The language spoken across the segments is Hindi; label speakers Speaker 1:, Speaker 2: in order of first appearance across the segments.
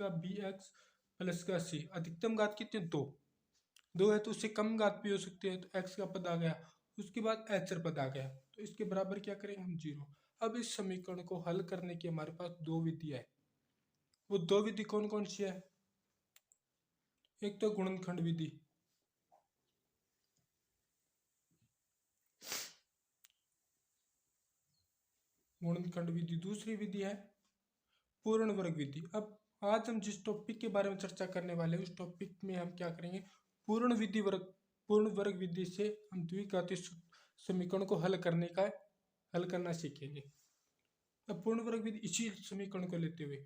Speaker 1: का बी एक्स प्लस का सी। अधिकतम घात कितनी, दो है, तो उससे कम घात भी हो सकती है, तो एक्स का पद आ गया। उसके बाद एचर पद आ गया, तो इसके बराबर क्या करेंगे हम, 0। अब इस समीकरण को हल करने की हमारे पास दो विधियां है। वो दो विधि कौन कौन सी है? एक तो गुणनखंड विधि, गुणनखंड विधि। दूसरी विधि है पूर्ण वर्ग विधि। अब आज हम जिस टॉपिक के बारे में चर्चा करने वाले हैं उस टॉपिक में हम क्या करेंगे, पूर्ण वर्ग विधि से हम द्विघाती समीकरण को हल करना सीखेंगे। अब पूर्ण वर्ग विधि इसी समीकरण को लेते हुए,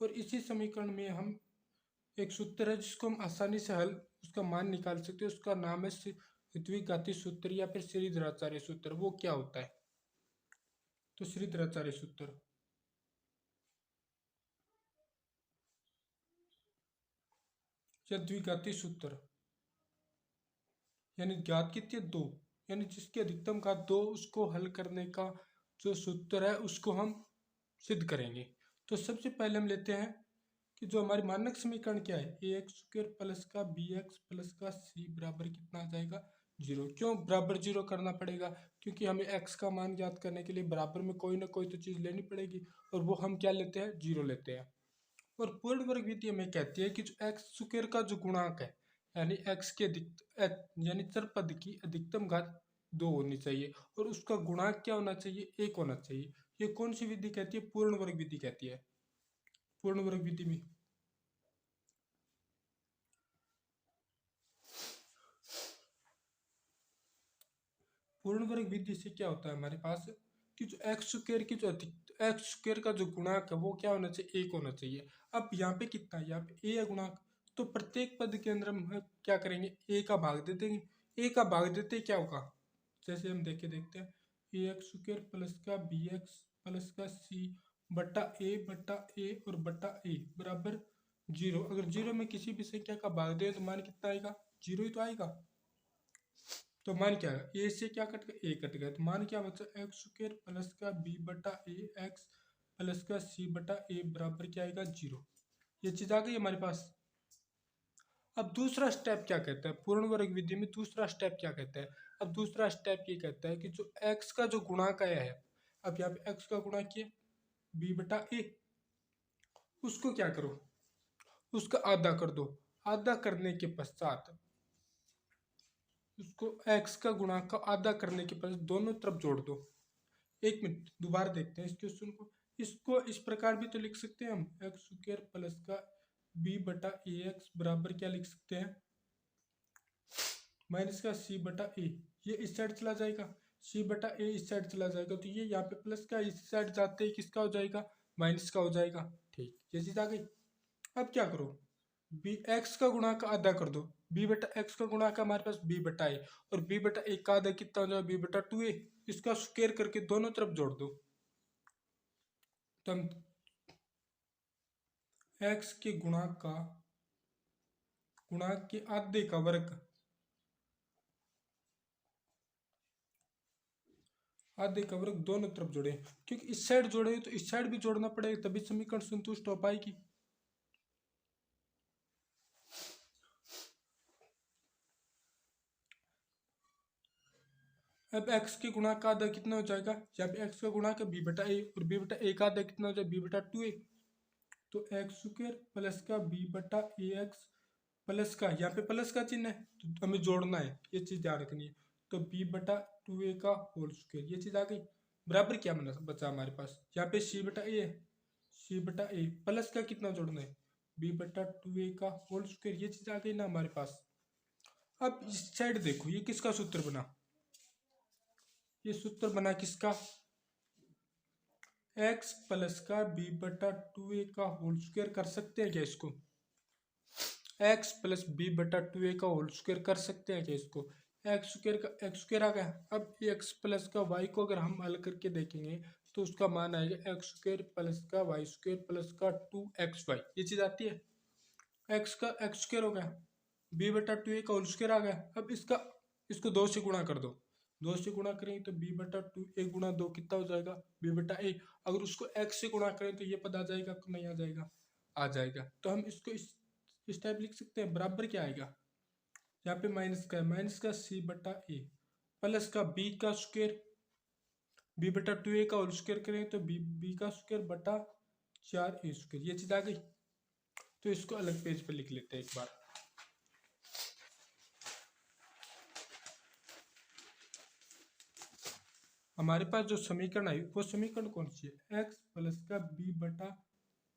Speaker 1: और इसी समीकरण में हम एक सूत्र है जिसको हम आसानी से उसका मान निकाल सकते हैं। उसका नाम है द्विघाती सूत्र या फिर श्रीधराचार्य सूत्र। वो क्या होता है? तो श्रीधराचार्य सूत्र या द्विघाती सूत्र, यानी घात कितनी है, 2, यानी जिसकी अधिकतम घात 2, उसको हल करने का जो सूत्र है उसको हम सिद्ध करेंगे। तो सबसे पहले हम लेते हैं कि जो हमारी मानक समीकरण क्या है, ए एक्स स्क्वायर प्लस का बी एक्स प्लस का सी बराबर कितना आ जाएगा, 0। क्यों बराबर 0 करना पड़ेगा? क्योंकि हमें एक्स का मान ज्ञात करने के लिए बराबर में कोई ना कोई तो चीज़ लेनी पड़ेगी, और वो हम क्या लेते हैं, 0 लेते हैं। और पूर्ण वर्ग विधि हमें कहती है कि जो एक्स स्क्वायर का जो गुणांक है, यानी एक्स के यानी चर पद की अधिकतम घात 2 होनी चाहिए, और उसका गुणांक क्या होना चाहिए, 1 होना चाहिए। ये कौन सी विधि कहती है? पूर्ण वर्ग विधि कहती है। पूर्ण वर्ग विधि में पूर्ण वर्ग विधि से क्या होता है हमारे पास कि जो एक्स स्क्वायर की जो एक्स स्क्वायर का जो गुणांक है वो क्या होना चाहिए, 1 होना चाहिए। अब यहाँ पे कितना है, यहाँ पे ए है गुणांक, तो प्रत्येक पद के अंदर हम क्या करेंगे, ए का भाग दे देंगे। ए का भाग देते क्या होगा, जैसे हम देखते हैं, ए एक्स स्क्वायर प्लस का बी एक्स प्लस का सी बटा ए और बटा ए बराबर 0। अगर 0 में किसी भी संख्या का भाग दे तो मान कितना आएगा, 0 ही तो आएगा। तो मान क्या है, ए से क्या कट गया, ए कट गया, तो मान क्या बचा, एक्स स्क्वायर प्लस का बी बटा ए एक्स प्लस का सी बटा ए बराबर क्या आएगा, 0। ये चीज आ गई हमारे पास। अब दूसरा स्टेप क्या कहता है, पूर्ण वर्ग विधि में दूसरा स्टेप क्या कहता है? अब दूसरा स्टेप ये कहता है कि जो एक्स का जो गुणांक आया है, अब यहाँ पे एक्स का गुणांक किया बी बटा ए, उसको क्या करो, उसका आधा कर दो। आधा करने के पश्चात उसको एक्स का गुणांक का आधा करने के पश्चात दोनों तरफ जोड़ दो। एक मिनट दोबारा देखते हैं इस क्वेश्चन को। इसको इस प्रकार भी तो लिख सकते हैं हम, एक्स स्क्वायर प्लस का बी बटा ए एक्स बराबर क्या लिख सकते हैं, माइनस का सी बटा ए। ये इस साइड चला जाएगा, सी बटा ए इस साइड चला जाएगा, तो ये यहाँ पे प्लस का इस साइड जाते ही किसका हो जाएगा, माइनस का हो जाएगा। ठीक, ये चीज आ गई। अब क्या करो, बी एक्स का गुणा का आधा कर दो। बी बटा एक्स का गुणा का हमारे पास बी बटा ए, और बी बटा ए का आधा कितना हो जाएगा, बी बटा 2a। इसका स्क्वायर करके दोनों तरफ जोड़ दो, तो हम एक्स के गुणांक के आधे का वर्ग, आधे का वर्ग दोनों तरफ जोड़े, क्योंकि इस साइड जोड़े तो इस साइड भी जोड़ना पड़ेगा, तभी समीकरण संतुष्ट हो पाएगी। अब x के गुणा का आधा कितना हो जाएगा, यहाँ पे x का गुणा का बी बटा ए, और बी बटा ए का आधा कितना हो जाएगा, बी बटा 2a। तो एक्स स्क्वायर प्लस का बी बटा ए एक्स प्लस का, यहाँ पे प्लस का चिन्ह है तो हमें जोड़ना है, ये चीज ध्यान रखनी है। तो बी बटा 2a का होल स्क्वायर, ये चीज आ गई। बराबर क्या बचा हमारे पास, यहाँ पे सी बटा ए है, सी बटा ए प्लस का कितना जोड़ना है, बी बटा 2a का होल स्क्वायर, ये चीज आ गई ना हमारे पास। अब इस साइड देखो, ये किसका सूत्र बना, ये सूत्र बना किसका, एक्स प्लस का बी बटा 2a का होल स्क्वायर। कर सकते हैं क्या इसको, एक्स प्लस बी बटा 2a का होल स्क्वायर कर सकते हैं क्या इसको, एक्स स्क्वायर का एक्स स्क्वायर आ गया। अब एक्स प्लस का वाई को अगर हम हल करके देखेंगे तो उसका मान आएगा एक्स स्क्वायर प्लस का वाई स्क्वायर प्लस का 2xy, ये चीज आती है। एक्स का एक्स स्क्वायर हो गया, बी बटा 2a का होल स्क्वायर आ गया। अब इसको 2 से गुणा कर दो, 2 से गुणा करेंगे तो बी बटा 2a गुणा 2 कितना हो जाएगा, बी बटा ए। अगर उसको एक्स से गुणा करें तो ये पद आ जाएगा, नहीं आ जाएगा, आ जाएगा। तो हम इसको इस टाइप लिख सकते हैं, बराबर क्या आएगा, यहाँ पे माइनस का है, माइनस का सी बटा ए प्लस का बी का स्क्वायर, बी बटा 2a का होल स्क्वायर करें तो बी का स्क्वायर बटा 4a स्क्वायर, ये चीज आ गई। तो इसको अलग पेज पे लिख लेते हैं एक बार। हमारे पास जो समीकरण आई वो समीकरण कौन सी है, एक्स प्लस का बी बटा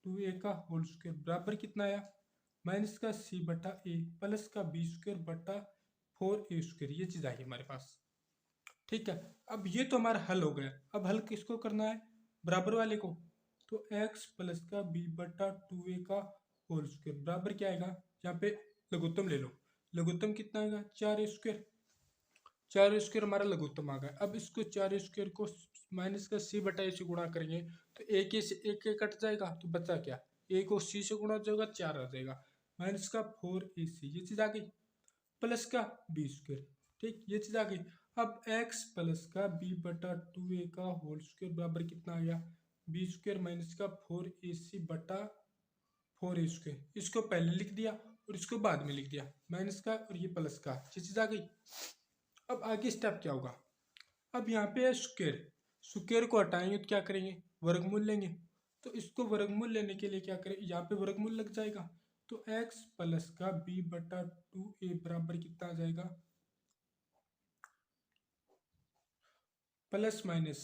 Speaker 1: 2a का होल स्क्वायर बराबर कितना आया, माइनस का सी बटा ए प्लस का बी स्क्वायर बटा 4a स्क्वायर, ये चीज आई हमारे पास। ठीक है, अब ये तो हमारा हल हो गया। अब हल किसको करना है, बराबर वाले को। तो x प्लस का b बटा 2a का होल स्क्वायर बराबर क्या आएगा, यहाँ पे लघुत्तम ले लो, लघुत्तम कितना आएगा 4a स्क्वायर, 4a स्क्वायर हमारा लघुत्तम आ गया। अब इसको 4a स्क्वायर को माइनस का c बटा a से गुणा करेंगे तो एक से एक कट जाएगा, तो बचा क्या, a को c से गुणा हो जाएगा 4 आ जाएगा, माइनस का 4ac, ये चीज आ गई, प्लस का b स्क्वायर। ठीक, ये चीज आ गई। अब x प्लस का b बटा 2a का होल स्क्वायर बराबर कितना आ गया, b स्क्वायर माइनस का 4ac बटा 4a स्क्वायर, इसको पहले लिख दिया और इसको बाद में लिख दिया, माइनस का और ये प्लस का, ये चीज आ गई। अब आगे स्टेप क्या होगा, अब यहाँ पे है स्क्वायर, स्क्वायर को हटाएंगे तो क्या करेंगे, वर्गमूल लेंगे। तो इसको वर्गमूल लेने के लिए क्या करें, यहाँ पे वर्गमूल लग जाएगा, तो x प्लस का b बटा 2a बराबर कितना आ जाएगा, plus minus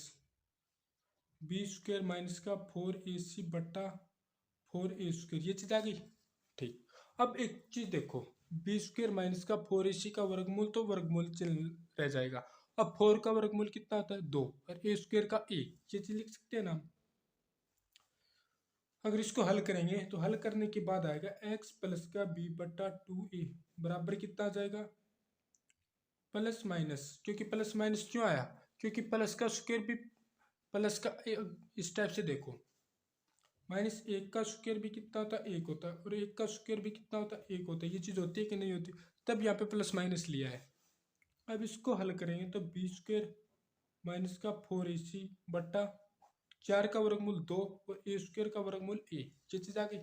Speaker 1: b square minus का 4ac बटा 4a स्क्वायर, ये चीज आ गई। ठीक, अब एक चीज देखो, बी स्क्वायर माइनस का 4ac का वर्गमूल तो वर्गमूल चल रह जाएगा। अब 4 का वर्गमूल कितना आता है 2 और a स्क्वायर का a, ये चीज लिख सकते हैं ना। अगर इसको हल करेंगे तो हल करने के बाद आएगा x प्लस का b बटा 2a बराबर कितना आ जाएगा, प्लस माइनस, क्योंकि प्लस माइनस क्यों आया, क्योंकि प्लस का स्क्वायर भी प्लस का इस टाइप से देखो, माइनस एक का स्क्वायर भी कितना होता है एक होता है और एक का स्क्वायर भी कितना होता है एक होता है, ये चीज़ होती है कि नहीं होती, तब यहाँ पे प्लस माइनस लिया है। अब इसको हल करेंगे तो बी स्क्वायर माइनस का 4ac बट्टा 4 का वर्गमूल 2 और ए स्क्वायर का वर्गमूल ए, ये चीज़ आ गई।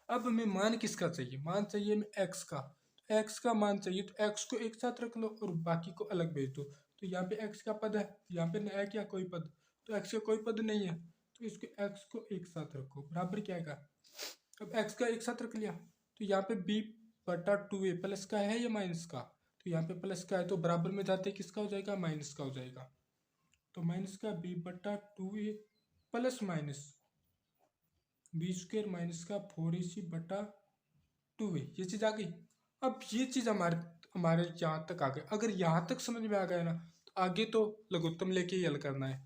Speaker 1: अब हमें मान किसका चाहिए, मान चाहिए हमें एक्स का, तो एक्स का मान चाहिए तो एक्स को एक साथ रख लो और बाकी को अलग भेज दो। तो यहाँ पे एक्स का पद है, यहाँ पे नया क्या कोई पद, तो एक्स का कोई पद नहीं है, तो इसको एक्स को एक साथ रखो, बराबर क्या आएगा। अब एक्स का एक साथ रख लिया तो यहाँ पे बी बटा 2a प्लस का है या माइनस का, तो यहाँ पे प्लस का है तो बराबर में जाते किसका हो जाएगा, माइनस का हो जाएगा। तो माइनस का बी बटा 2a plus minus b square minus का 4ac बटा 2a, ये चीज़ आ गई। अब ये चीज़ हमारे हमारे यहाँ तक आ गई, अगर यहाँ तक समझ में आ गया ना तो आगे तो लघुत्तम लेके ही हल करना है।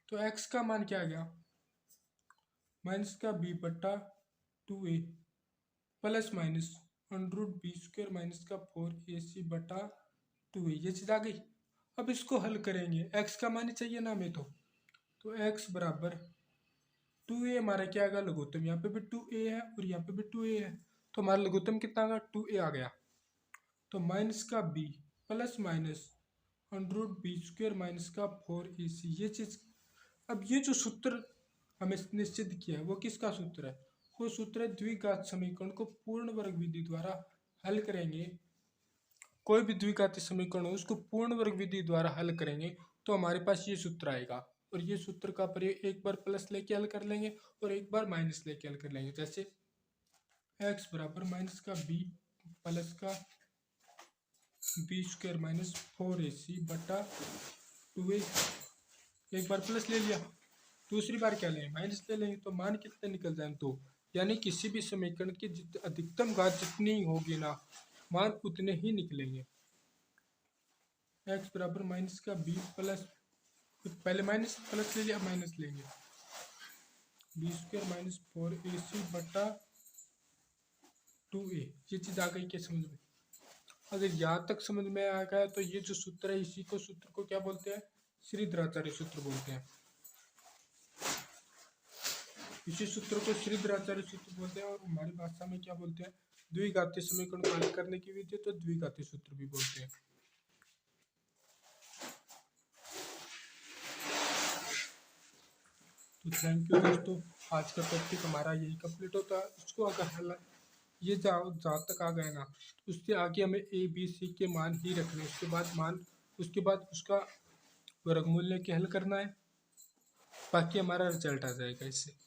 Speaker 1: तो x का मान क्या आ गया, माइनस का b बटा 2a plus minus under b square minus का 4ac बटा 2a, ये चीज़ आ गई। अब इसको हल करेंगे, x का मान चाहिए ना हमें, तो x बराबर 2a हमारा क्या आएगा लघुत्तम, यहाँ पे भी 2a है और यहाँ पे भी 2a है, तो हमारा लघुत्तम कितना आ गया 2a आ गया। तो माइनस का b plus minus under b square minus का 4ac, ये चीज। अब ये जो सूत्र हमें निश्चित किया है वो किसका सूत्र है, वो सूत्र है द्विघात समीकरण को पूर्ण वर्ग विधि द्वारा हल करेंगे, कोई भी द्विघाती समीकरण हो उसको पूर्ण वर्ग विधि द्वारा हल करेंगे तो हमारे पास ये सूत्र आएगा। और ये सूत्र का प्रयोग एक बार प्लस लेके हल कर लेंगे और एक बार माइनस लेके हल कर लेंगे, जैसे x बराबर माइनस का b प्लस का बी स्क्वायर माइनस 4ac बटा 2a, एक बार प्लस ले लिया, दूसरी बार क्या लेंगे माइनस ले लेंगे, तो मान कितने निकल जाए 2, यानी किसी भी समीकरण की अधिकतम घात जितनी होगी ना मान उतने ही निकलेंगे। x बराबर माइनस का b प्लस, पहले माइनस प्लस ले लिया माइनस लेंगे, बी स्क्वायर माइनस 4ac बटा 2a, ये चीज़ आ गई क्या समझ में। अगर यहाँ तक समझ में आ गया तो ये जो सूत्र है इसी को सूत्र को क्या बोलते हैं, श्रीधराचार्य सूत्र बोलते हैं। इसी सूत्र को श्रीधराचार्य सूत्र बोलते हैं और हमारी भाषा में क्या बोलते हैं, द्विघातीय समीकरण को हल करने की विधि तो द्विघातीय सूत्र भी बोलते हैं। तो थैंक यू दोस्तों। आज का टॉपिक हमारा यही कंप्लीट होता है। इसको अगर हल ये जहाँ तक आ गए ना, तो उससे आगे हमें ए बी सी के मान ही रखने, उसके बाद उसका वर्गमूल लेके हल करना है, बाकी हमारा रिजल्ट आ जाएगा इससे।